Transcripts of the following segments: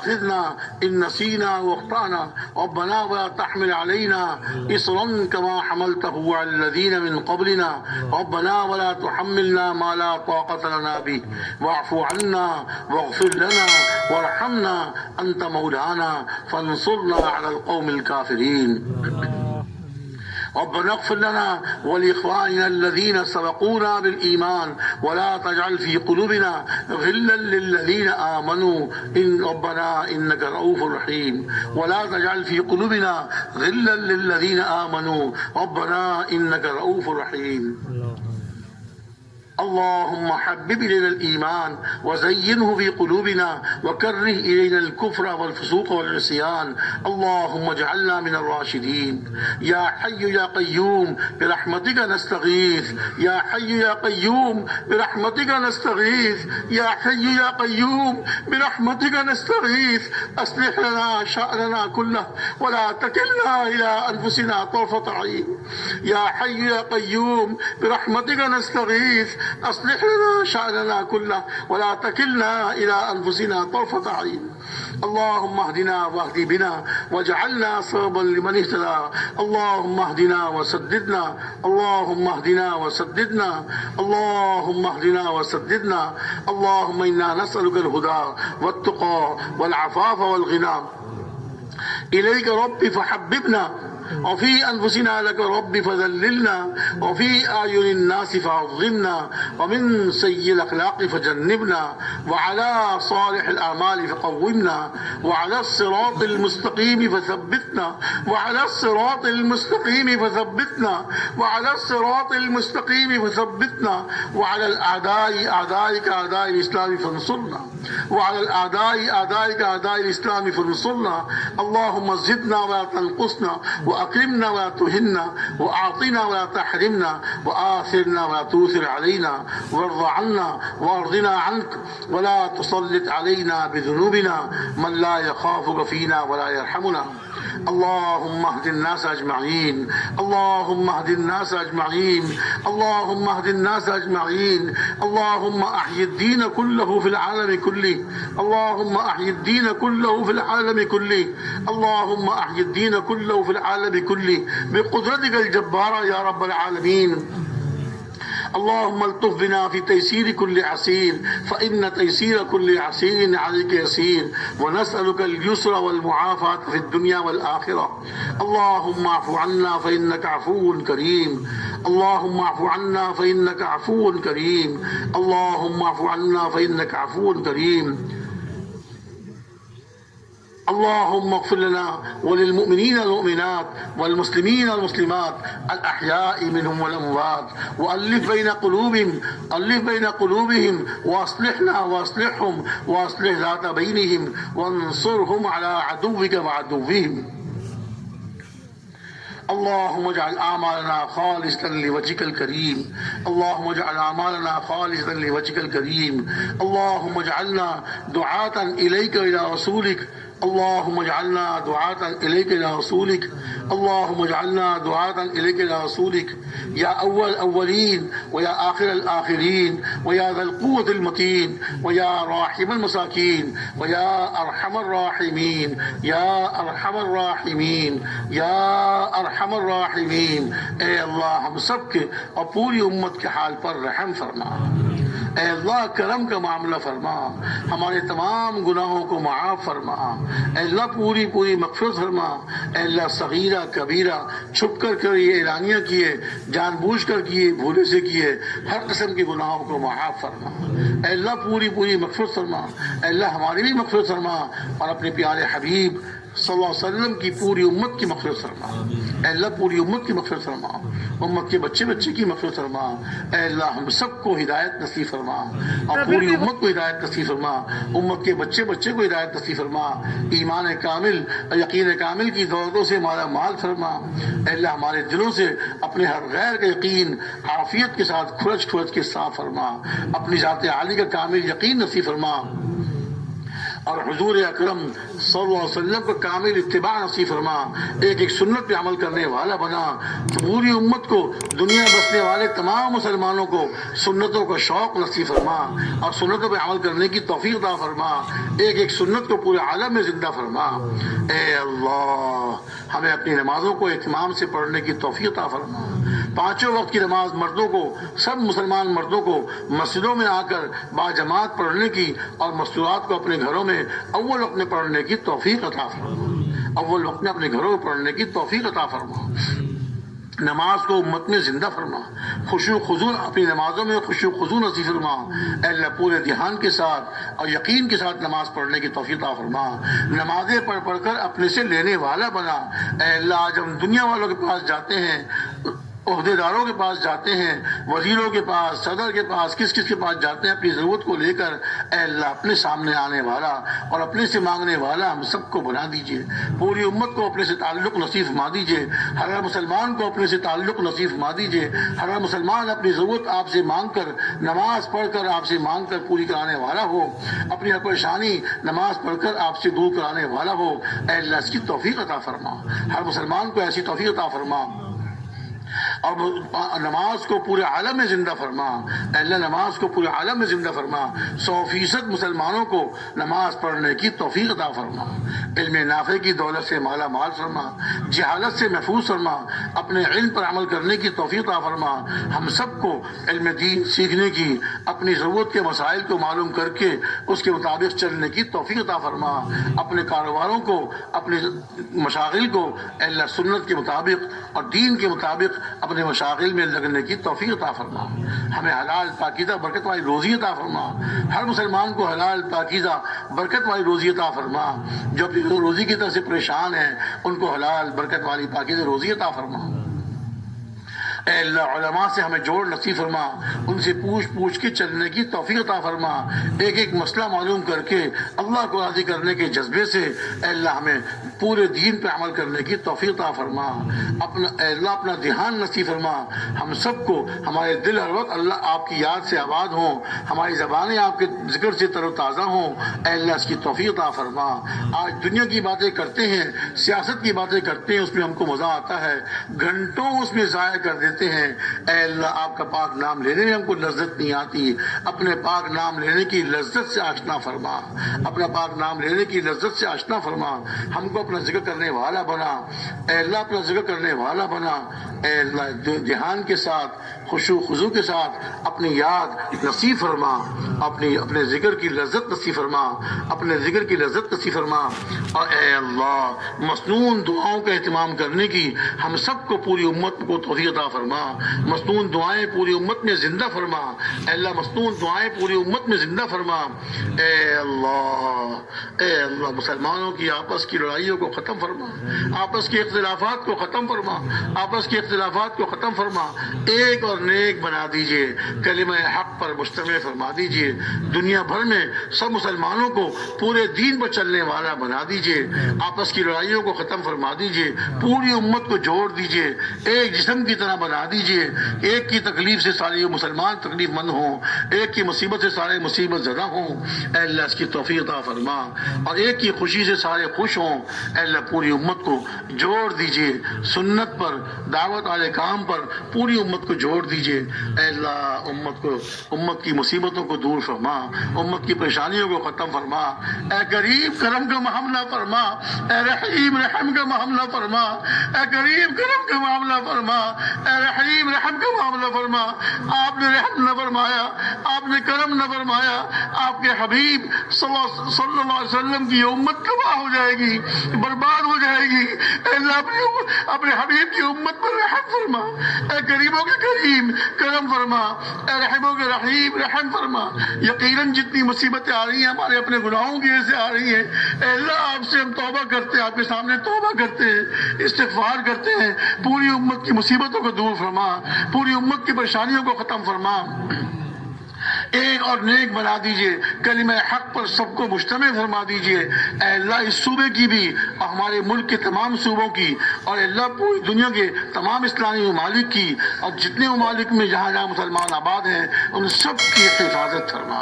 تؤاخذنا إن نسينا واخطأنا ربنا ولا تحمل علينا إصرا كما حملته على الذين من قبلنا ربنا ولا تحملنا ما لا طاقة لنا به واعف عنا واغفر لنا وارحمنا أنت مولانا فانصرنا على القوم الكافرين ربنا اغفر لنا ولإخواننا الذين سبقونا بالإيمان ولا تجعل في قلوبنا غلا للذين آمنوا إن ربنا إنك رؤوف رحيم ولا تجعل في قلوبنا غلا للذين آمنوا ربنا إنك رؤوف رحيم اللهم حبب إلينا الإيمان وزينه في قلوبنا وكره إلينا الكفر والفسوق والعصيان اللهم اجعلنا من الراشدين يا حي يا قيوم برحمتك نستغيث يا حي يا قيوم برحمتك نستغيث يا حي يا قيوم برحمتك نستغيث أصلح لنا شأننا كله ولا تكلنا إلى أنفسنا طرفة عين يا حي يا قيوم برحمتك نستغيث أصلح لنا شأننا كله ولا تكلنا إلى أنفسنا طرفة عين اللهم اهدنا واهد بنا واجعلنا سببا لمن اهتدى اللهم اهدنا وسددنا اللهم اهدنا وسددنا اللهم اهدنا وسددنا اللهم إنا نسألك الهدى والتقى والعفاف والغنى إليك ربي فحببنا وفي أنفسنا لك رب فذللنا وفي أعين الناس فعظمنا ومن سيء الأخلاق فجنبنا وعلى صالح الأعمال فقومنا وعلى الصراط المستقيم فثبتنا وعلى الصراط المستقيم فثبتنا وعلى الصراط المستقيم فثبتنا وعلى الأعداء أعدائك أعداء الإسلام فانصرنا وعلى الأعداء أعدائك أعداء الإسلام فانصرنا اللهم زدنا ولا تنقصنا وأكرمنا ولا تهنا وأعطنا ولا تحرمنا وآثرنا ولا تؤثر علينا وارض عنا وارضنا عنك ولا تسلط علينا بذنوبنا من لا يخافك فينا ولا يرحمنا اللهم اهد الناس أجمعين اللهم اهد الناس أجمعين اللهم اهد الناس أجمعين اللهم أحيي الدين كله في العالم كله اللهم أحيي الدين كله في العالم كله اللهم أحيي الدين كله في العالم كله بقدرتك الجبارة يا رب العالمين اللهم الطف بنا في تيسير كل عسير فإن تيسير كل عسير عليك يسير ونسألك اليسر والمعافاة في الدنيا والآخرة اللهم اعف عنا فإنك عفو كريم اللهم اعف عنا فإنك عفو كريم اللهم اعف عنا فإنك عفو كريم اللهم اغفر لنا وللمؤمنين والمؤمنات والمسلمين والمسلمات الأحياء منهم والأموات وألف بين قلوبهم وأصلحنا وأصلحهم وأصلح ذات بينهم وانصرهم على عدوك وعدوهم اللهم اجعل أعمالنا خالصة لوجهك الكريم اللهم اجعل أعمالنا خالصة لوجهك الكريم اللهم اجعلنا دعاة إليك إلى رسولك اللهم اجعلنا دعاة إليك إلى رسولك اللهم اجعلنا دعاة إليك إلى رسولك يا أول الأولين ويا آخر الآخرين ويا ذا القوة المتين ويا راحم المساكين ويا أرحم الراحمين يا أرحم الراحمين يا أرحم الراحمين اے اللہ ہم سب کے اور پوری امت کے حال پر رحم فرما اے اللہ کرم کا معاملہ فرما ہمارے تمام گناہوں کو معاف فرما اے اللہ پوری مغفرت فرما اے اللہ صغیرہ کبیرہ چھپ کر کیے اعلانیہ کیے جان بوجھ کر کیے بھولے سے کیے ہر قسم کے گناہوں کو معاف فرما اے اللہ پوری مغفرت فرما اے اللہ ہماری بھی مغفرت فرما اور اپنے پیارے حبیب صلی اللہ علیہ وسلم کی پوری امت کی مغفرت فرما اے اللہ پوری امت کی مغفرت فرما امت کے بچے کی مغفرت فرما اے اللہ ہم سب کو ہدایت نصیب فرما اور پوری امت کو ہدایت نصیب فرما امت کے بچے کو ہدایت نصیب فرما ایمان کامل یقین کامل کی دولتوں سے ہمارا مال فرما اے اللہ ہمارے دلوں سے اپنے ہر غیر کا یقین عافیت کے ساتھ کھرچ کے صاف فرما اپنی ذات عالی کا کامل یقین نصیب فرما اور حضور اکرم صلی اللہ علیہ وسلم کو کامل اتباع نصیب فرما، ایک ایک سنت پہ عمل کرنے والا بنا، پوری امت کو، دنیا بسنے والے تمام مسلمانوں کو سنتوں کا شوق نصیب فرما اور سنتوں پہ عمل کرنے کی توفیق عطا فرما، ایک ایک سنت کو پورے عالم میں زندہ فرما۔ اے اللہ ہمیں اپنی نمازوں کو اہتمام سے پڑھنے کی توفیق عطا فرما، پانچوں وقت کی نماز مردوں کو، سب مسلمان مردوں کو مسجدوں میں آ کر باجماعت پڑھنے کی اور مستورات کو اپنے گھروں میں اول وقت میں پڑھنے کی توفیق عطا فرما، اول وقت میں اپنے گھروں میں پڑھنے کی توفیق عطا فرما، نماز کو امت میں زندہ فرما، خشوع خضوع اپنی نمازوں میں خشوع خضوع نصیب فرما، اے اللہ پورے دھیان کے ساتھ اور یقین کے ساتھ نماز پڑھنے کی توفیق عطا فرما، نمازیں پڑھ کر اپنے سے لینے والا بنا۔ اے اللہ آج ہم دنیا والوں کے پاس جاتے ہیں، عہدے داروں کے پاس جاتے ہیں، وزیروں کے پاس، صدر کے پاس، کس کے پاس جاتے ہیں اپنی ضرورت کو لے کر، اے اللہ اپنے سامنے آنے والا اور اپنے سے مانگنے والا ہم سب کو بنا دیجئے، پوری امت کو اپنے سے تعلق نصیب فرما دیجئے، ہر مسلمان کو اپنے سے تعلق نصیب فرما دیجئے، ہر مسلمان اپنی ضرورت آپ سے مانگ کر، نماز پڑھ کر آپ سے مانگ کر پوری کرانے والا ہو، اپنی ہر پریشانی نماز پڑھ کر آپ سے دور کرانے والا ہو۔ اے اللہ اس کی توفیق عطا فرما، ہر مسلمان کو ایسی توفیق عطا فرما اور نماز کو پورے عالم میں زندہ فرما۔ اے اللہ نماز کو پورے عالم میں زندہ فرما، 100% مسلمانوں کو نماز پڑھنے کی توفیق عطا فرما، علم نافع کی دولت سے مالا مال فرما، جہالت سے محفوظ فرما، اپنے علم پر عمل کرنے کی توفیق عطا فرما، ہم سب کو علم دین سیکھنے کی، اپنی ضرورت کے مسائل کو معلوم کر کے اس کے مطابق چلنے کی توفیق عطا فرما، اپنے کاروباروں کو، اپنے مشاغل کو اے اللہ سنت کے مطابق اور دین کے مطابق اپنے مشاغل میں لگنے کی توفیق عطا فرما، ہمیں حلال پاکیزہ برکت والی روزی عطا فرما، ہر مسلمان کو حلال پاکیزہ برکت والی روزی عطا فرما، جو اپنی روزی کی طرف سے پریشان ہیں ان کو حلال برکت والی پاکیزہ روزی عطا فرما۔ اے اللہ علماء سے ہمیں جوڑ نصیب فرما، ان سے پوچھ کے چلنے کی توفیق عطا فرما، ایک ایک مسئلہ معلوم کر کے اللہ کو راضی کرنے کے جذبے سے اے اللہ ہمیں پورے دین پہ عمل کرنے کی توفیق عطا فرما، اے اللہ اپنا دھیان نصیب فرما، ہم سب کو ہمارے دل ہر وقت اللہ آپ کی یاد سے آباد ہوں، ہماری زبانیں آپ کے ذکر سے تر و تازہ ہوں، اے اللہ اس کی توفیق عطا فرما۔ آج دنیا کی باتیں کرتے ہیں، سیاست کی باتیں کرتے ہیں، اس میں ہم کو مزہ آتا ہے، گھنٹوں اس میں ضائع کر دیتے ہیں، اے اللہ آپ کا پاک نام لینے میں ہم کو لذت نہیں آتی، اپنے پاک نام لینے کی لذت سے آشنا فرما، اپنا پاک نام لینے کی لذت سے آشنا فرما، ہم کو اپنا ذکر کرنے والا بنا، اے اللہ اپنا ذکر کرنے والا بنا، اے اللہ دھیان کے ساتھ خشوع خضوع کے ساتھ اپنی یاد نصیب فرما، اپنے ذکر کی لذت نصیب فرما، اپنے ذکر کی لذت نصیب فرما، اور اے اللہ مسنون دعاؤں کا اہتمام کرنے کی ہم سب کو پوری امت کو توفیق عطا فرما، مسنون دعائیں پوری امت میں زندہ فرما، اے اللہ مسنون دعائیں پوری امت میں زندہ فرما، اے اللہ مسلمانوں کی آپس کی لڑائیوں کو ختم فرما، آپس کے اختلافات کو ختم فرما، آپس کے اختلافات کو ختم فرما، ایک اور نیک بنا دیجئے، کلمہ حق پر مجتمع فرما دیجئے، دنیا بھر میں سب مسلمانوں کو پورے دین پر چلنے والا بنا دیجئے، آپس کی لڑائیوں کو ختم فرما دیجئے، پوری امت کو جوڑ دیجئے، ایک جسم کی طرح بنا دیجئے، ایک کی تکلیف سے سارے مسلمان تکلیف مند ہوں، ایک کی مصیبت سے سارے مصیبت زدہ ہوں، اے اللہ اس کی توفیق عطا فرما، اور ایک کی خوشی سے سارے خوش ہوں، اے اللہ پوری امت کو جوڑ دیجئے، سنت پر، دعوت والے کام پر پوری امت کو جوڑ دیجئے، اے اللہ امت کی مصیبتوں کو دور فرما، امت کی پریشانیوں کو ختم فرما، اے کریم کرم کا معاملہ فرما، اے رحیم رحم کا معاملہ فرما، اے کریم کرم کا معاملہ فرما، اے رحیم رحم کا معاملہ فرما، آپ نے رحم نہ فرمایا، آپ نے کرم نہ فرمایا، آپ کے حبیب صلی اللہ علیہ وسلم کی امت تباہ ہو جائے گی، برباد ہو جائے گی، اے اللہ اپنے حبیب کی امت پر رحم فرما، اے قریبوں کے کریم کرم فرما، اے رحموں کے رحیم رحم فرما، یقیناً جتنی مصیبتیں آ رہی ہیں ہمارے اپنے گناہوں کی وجہ سے آ رہی ہیں، اے اللہ آپ سے ہم توبہ کرتے ہیں، آپ کے سامنے توبہ کرتے ہیں، استغفار کرتے ہیں، پوری امت کی مصیبتوں کو دور فرما، پوری امت کی پریشانیوں کو ختم فرما، ایک اور نیک بنا دیجئے، کلمہ حق پر سب کو مجتمع فرما دیجئے۔ اے اللہ اس صوبے کی بھی، ہمارے ملک کے تمام صوبوں کی، اور اے اللہ پوری دنیا کے تمام اسلامی ممالک کی، اور جتنے ممالک میں جہاں جہاں مسلمان آباد ہیں ان سب کی حفاظت فرما،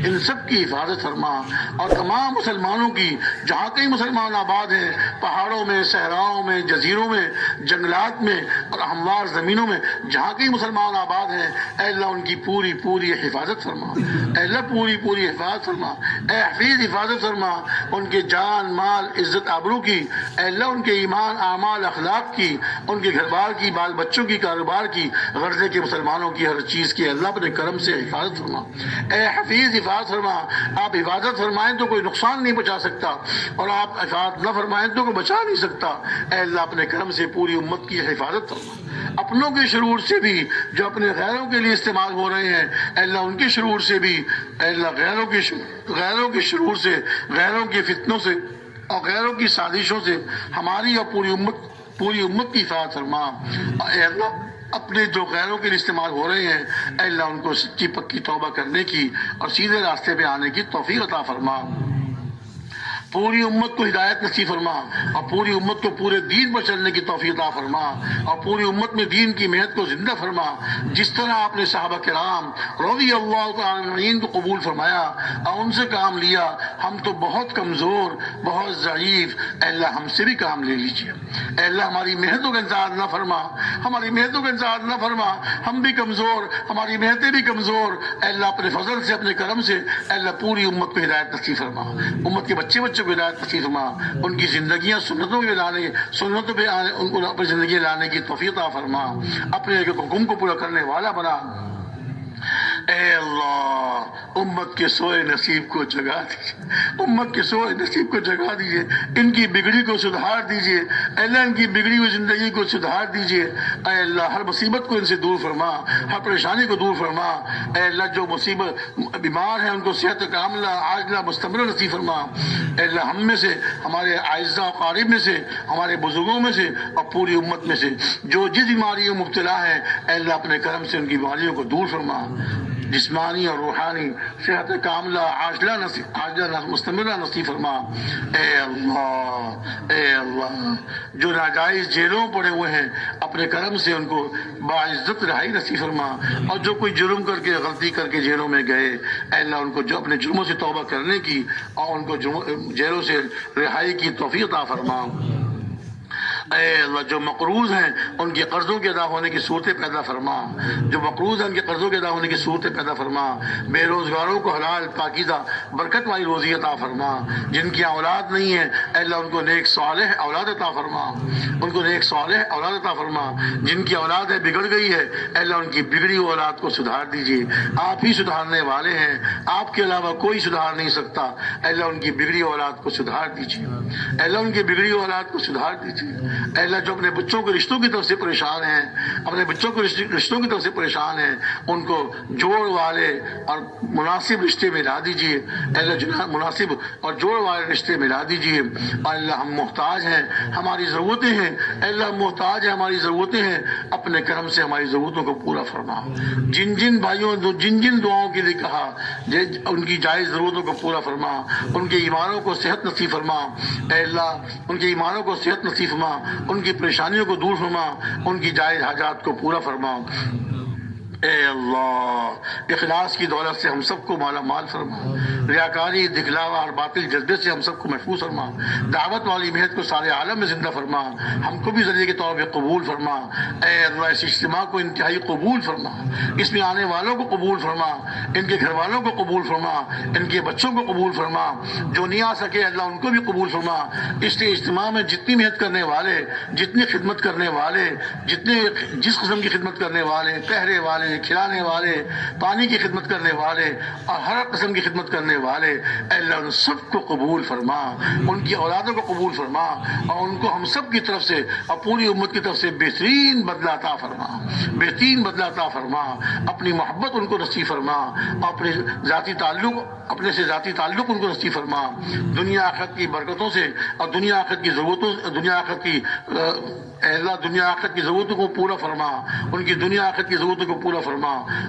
ان سب کی حفاظت فرما، اور تمام مسلمانوں کی جہاں کہیں مسلمان آباد ہیں، پہاڑوں میں، صحراؤں میں، جزیروں میں، جنگلات میں اور ہموار زمینوں میں جہاں کہیں مسلمان آباد ہیں، اے اللہ ان کی پوری پوری حفاظت فرما، اے اللہ پوری پوری حفاظت فرما، اے حفیظ حفاظت فرما ان کے جان مال عزت آبرو کی، اے اللہ ان کے ایمان اعمال اخلاق کی، ان کے گھر بار کی، بال بچوں کی، کاروبار کی، غرضے کے مسلمانوں کی، ہر چیز کی اللہ اپنے کرم سے حفاظت فرما۔ اے حفیظ حفاظت فرما، آپ حفاظت فرمائیں تو کوئی نقصان نہیں پہنچا سکتا، اور آپ حفاظت نہ فرمائیں تو کوئی بچا نہیں سکتا۔ اے اللہ اپنے کرم سے پوری امت کی حفاظت فرما، اپنوں کے شرور سے بھی جو اپنے غیروں کے لیے استعمال ہو رہے ہیں، اے اللہ ان کے شرور سے بھی، اے اللہ غیروں کے شرور سے، غیروں کے فتنوں سے اور غیروں کی سازشوں سے ہماری اور پوری امت کی حفاظت فرما۔ اے اللہ اپنے جو غیروں کے لیے استعمال ہو رہے ہیں، اے اللہ ان کو سچی پکی توبہ کرنے کی اور سیدھے راستے پہ آنے کی توفیق عطا فرما۔ پوری امت کو ہدایت نصیب فرما، اور پوری امت کو پورے دین پر چلنے کی توفیق عطا فرما، اور پوری امت میں دین کی محنت کو زندہ فرما۔ جس طرح آپ نے صحابہ کرام رضی اللہ تعالی عنہم کو قبول فرمایا اور ان سے کام لیا، ہم تو بہت کمزور، بہت ضعیف، اے اللہ ہم سے بھی کام لے لیجیے۔ اے اللہ ہماری محنتوں کا انتظار نہ فرما، ہماری محنتوں کا انتظار نہ فرما، ہم بھی کمزور، ہماری محنتیں بھی کمزور، اے اللہ اپنے فضل سے، اپنے کرم سے، اے اللہ پوری امت کو ہدایت نصیب فرما، امت کے بچے کو ہدایت نصیب فرما، ان کی زندگیاں سنتوں پہ ان کو اپنی زندگی لانے کی توفیق عطا فرما، اپنے حکم کو پورا کرنے والا بنا۔ اے اللہ امت کے سوئے نصیب کو جگا دیجیے، امت کے سوئے نصیب کو جگا دیجیے، ان کی بگڑی کو سدھار دیجیے، اے اللہ ان کی بگڑی ہوئی زندگی کو سدھار دیجیے، اے اللہ ہر مصیبت کو ان سے دور فرما، ہر پریشانی کو دور فرما، اے اللہ جو مصیبت بیمار ہیں ان کو صحت کاملہ عاجلہ مستمرہ نصیب فرما، اے اللہ ہم میں سے، ہمارے اعزاء و اقارب میں سے، ہمارے بزرگوں میں سے اور پوری امت میں سے جو جس بیماریوں میں مبتلا ہے، اے اللہ اپنے کرم سے ان کی بیماریوں کو دور فرما، جسمانی اور روحانی صحت کاملہ عاجلہ مستمرہ نصیب فرما۔ اے اللہ جو ناجائز جیلوں پڑے ہوئے ہیں اپنے کرم سے ان کو باعزت رہائی نصیب فرما، اور جو کوئی جرم کر کے غلطی کر کے جیلوں میں گئے، اے اللہ ان کو جو اپنے جرموں سے توبہ کرنے کی اور ان کو جیلوں سے رہائی کی توفیق عطا فرما۔ اے اللہ جو مقروض ہیں ان کے قرضوں کے ادا ہونے کی صورتیں پیدا فرما، جو مقروض ہیں ان کے قرضوں کے ادا ہونے کی صورتیں پیدا فرما، بے روزگاروں کو حلال پاکیزہ برکت والی روزی عطا فرما، جن کی اولاد نہیں ہے اے اللہ ان کو نیک صالح اولاد عطا فرما، ان کو نیک صالح اولاد عطا فرما، جن کی اولاد ہے بگڑ گئی ہے اے اللہ ان کی بگڑی ہوئی اولاد کو سدھار دیجیے، آپ ہی سدھارنے والے ہیں، آپ کے علاوہ کوئی سدھار نہیں سکتا، اے اللہ ان کی بگڑی اولاد کو سدھار دیجیے، اے اللہ ان کی بگڑی اولاد کو سدھار دیجیے، اے اللہ جو اپنے بچوں کو رشتوں کی طرف سے پریشان ہیں، اپنے بچوں کو رشتوں کی طرف سے پریشان ہیں، ان کو جوڑ والے اور مناسب رشتے ملا دیجیے، اے اللہ مناسب اور جوڑ والے رشتے ملا دیجیے، اور اللہ ہم محتاج ہیں، ہماری ضرورتیں ہیں، اے اللہ محتاج ہیں، ہماری ضرورتیں ہیں، اپنے کرم سے ہماری ضرورتوں کو پورا فرما، جن بھائیوں جن دعاؤں کے لیے کہا ان کی جائز ضرورتوں کو پورا فرما، ان کے ایمانوں کو صحت نصیب فرما، اے اللہ ان کے ایمانوں کو صحت نصیب فرما، ان کی پریشانیوں کو دور فرما، ان کی جائز حاجات کو پورا فرما۔ اے اللہ اخلاص کی دولت سے ہم سب کو مالا مال فرما، ریاکاری دکھلاوا اور باطل جذبے سے ہم سب کو محفوظ فرما، دعوت والی محنت کو سارے عالم میں زندہ فرما، ہم کو بھی ذریعے کے طور پہ قبول فرما، اے اللہ اس اجتماع کو انتہائی قبول فرما، اس میں آنے والوں کو قبول فرما، ان کے گھر والوں کو قبول فرما، ان کے بچوں کو قبول فرما، جو نہیں آ سکے اللہ ان کو بھی قبول فرما، اس اجتماع میں جتنی محنت کرنے والے، جتنی خدمت کرنے والے، جس قسم کی خدمت کرنے والے، پہرے والے، کھلانے والے، پانی کی خدمت کرنے والے اور ہر قسم کی خدمت کرنے والے، اے اللہ ان سب کو قبول فرما، ان کی اولادوں کو قبول فرما، اور ان کو ہم سب کی طرف سے اور پوری امت کی طرف سے بہترین بدلہ عطا فرما، بہترین بدلہ عطا فرما، اپنی محبت ان کو نصیب فرما، اپنے سے ذاتی تعلق ان کو نصیب فرما، دنیا آخرت کی برکتوں سے اور دنیا آخرت کی اے اللہ دنیا آخرت کی ضرورتوں کو پورا فرما، ان کی دنیا آخرت کی ضرورتوں کو پورا فرما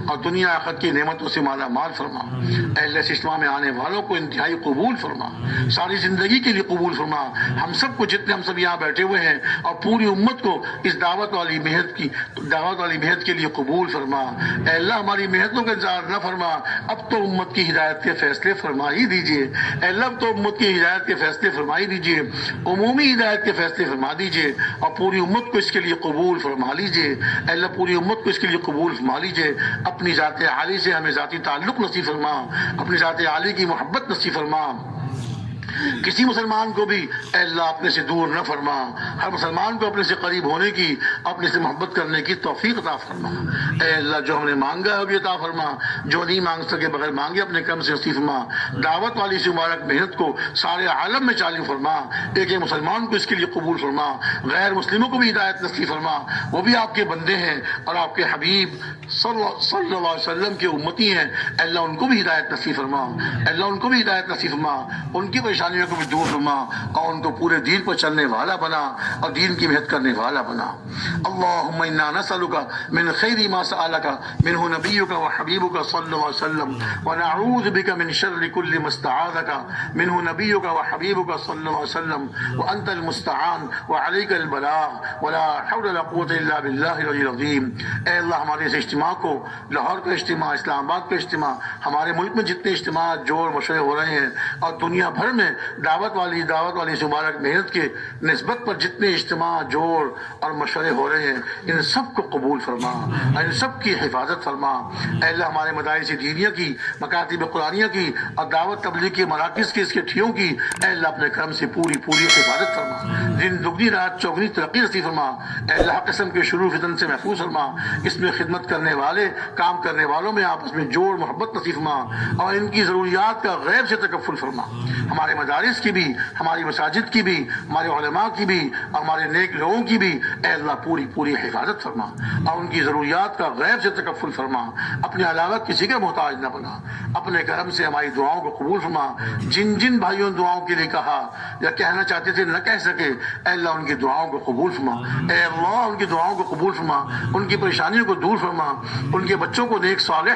اور دنیا آخرت کی نعمتوں سے مالا مال فرما۔ اے اللہ اس اجتماع میں آنے والوں کو انتہائی قبول فرما، ساری زندگی کے لیے قبول فرما۔ ہم سب کو جتنے ہم سب یہاں بیٹھے ہوئے ہیں اور پوری امت کو اس دعوت والی محنت کے لیے قبول فرما۔ اے اللہ ہماری محنتوں کا انتظار نہ فرما، اب تو امت کی ہدایت کے فیصلے فرما ہی دیجیے۔ اے اللہ اب تو امت کی ہدایت کے فیصلے فرما ہی دیجیے، عمومی ہدایت کے فیصلے فرما دیجیے اور پوری امت کو اس کے لیے قبول فرما لیجیے۔ اے اللہ پوری امت کو اس کے لیے قبول فرما لیجیے۔ اپنی ذات عالی سے ہمیں ذاتی تعلق نصیب فرما، اپنی ذات عالی کی محبت نصیب فرما۔ کسی مسلمان کو بھی اے اللہ اپنے سے دور نہ فرما، ہر مسلمان کو اپنے سے قریب ہونے کی، اپنے سے محبت کرنے کی توفیق عطا فرما۔ اے اللہ جو ہم نے مانگا ہے وہ بھی عطا فرما، جو نہیں مانگ سکے بغیر مانگے اپنے کرم سے نصیب فرما۔ دعوت والی سے مبارک محنت کو سارے عالم میں چالو فرما، ایک ایک مسلمان کو اس کے لیے قبول فرما، غیر مسلموں کو بھی ہدایت نصیب فرما، وہ بھی آپ کے بندے ہیں اور آپ کے حبیب صلی اللہ علیہ وسلم کے امتی ہیں۔ اے اللہ ان کو بھی ہدایت نصیب فرما، اے اللہ ان کو بھی ہدایت نصیب فرما، ان کی پریشانیوں کو بھی دور فرما اور ان کو پورے دین پر چلنے والا بنا اور دین کی محنت کرنے والا بنا۔ اللہم انا نسألک من خیر ما سألک منہ نبیک و حبیبک صلی اللہ علیہ وسلم ونعوذ بک من شر کل ما استعاذک منہ نبیک و حبیبک صلی اللہ علیہ وسلم وانت المستعان وعلیک البلاغ ولا حول ولا قوة الا باللہ العلی العظیم۔ اے اللہ ہمارے اس اجتماع کو، لاہور کا اجتماع، اسلام آباد کا اجتماع، ہمارے ملک میں جتنے اجتماعات جوڑ مشورے ہو رہے ہیں اور دنیا بھر میں دعوت والی سے مبارک محنت کے نسبت پر جتنے اجتماع جوڑ اور مشورے ہو رہے ہیں ان سب کو قبول فرما، ان سب کی حفاظت فرما۔ اے اللہ ہمارے مدارس دینیہ کی، مکاتب قرآنیہ کی اور دعوت تبلیغ کے مراکز کی، اس کے ٹھیوں کی اے اللہ اپنے کرم سے پوری حفاظت فرما، دن دگنی رات چوگنی ترقی نصیب فرما۔ اے اللہ قسم کے شروع فتن سے محفوظ فرما، اس میں خدمت کرنے والے، کام کرنے والوں میں آپس میں جوڑ محبت نصیب فرما اور ان کی ضروریات کا غیب سے تکفل فرما۔ ہمارے مدارس کی بھی، ہماری مساجد کی بھی، ہمارے علماء کی بھی اور ہمارے نیک لوگوں کی بھی اے اللہ پوری حفاظت فرما اور ان کی ضروریات کا غیب سے تکفل فرما۔ اپنے علاوہ کسی کا محتاج نہ بنا، اپنے کرم سے ہماری دعاؤں کو قبول فرما۔ جن بھائیوں نے دعاؤں کے لیے کہا یا کہنا چاہتے تھے نہ کہہ سکے اے اللہ ان کی دعاؤں کو قبول فرما۔ اے اللہ ان کی دعاؤں کو قبول فرما، ان کی پریشانیوں کو دور فرما، ان کے بچوں کو نیک صالح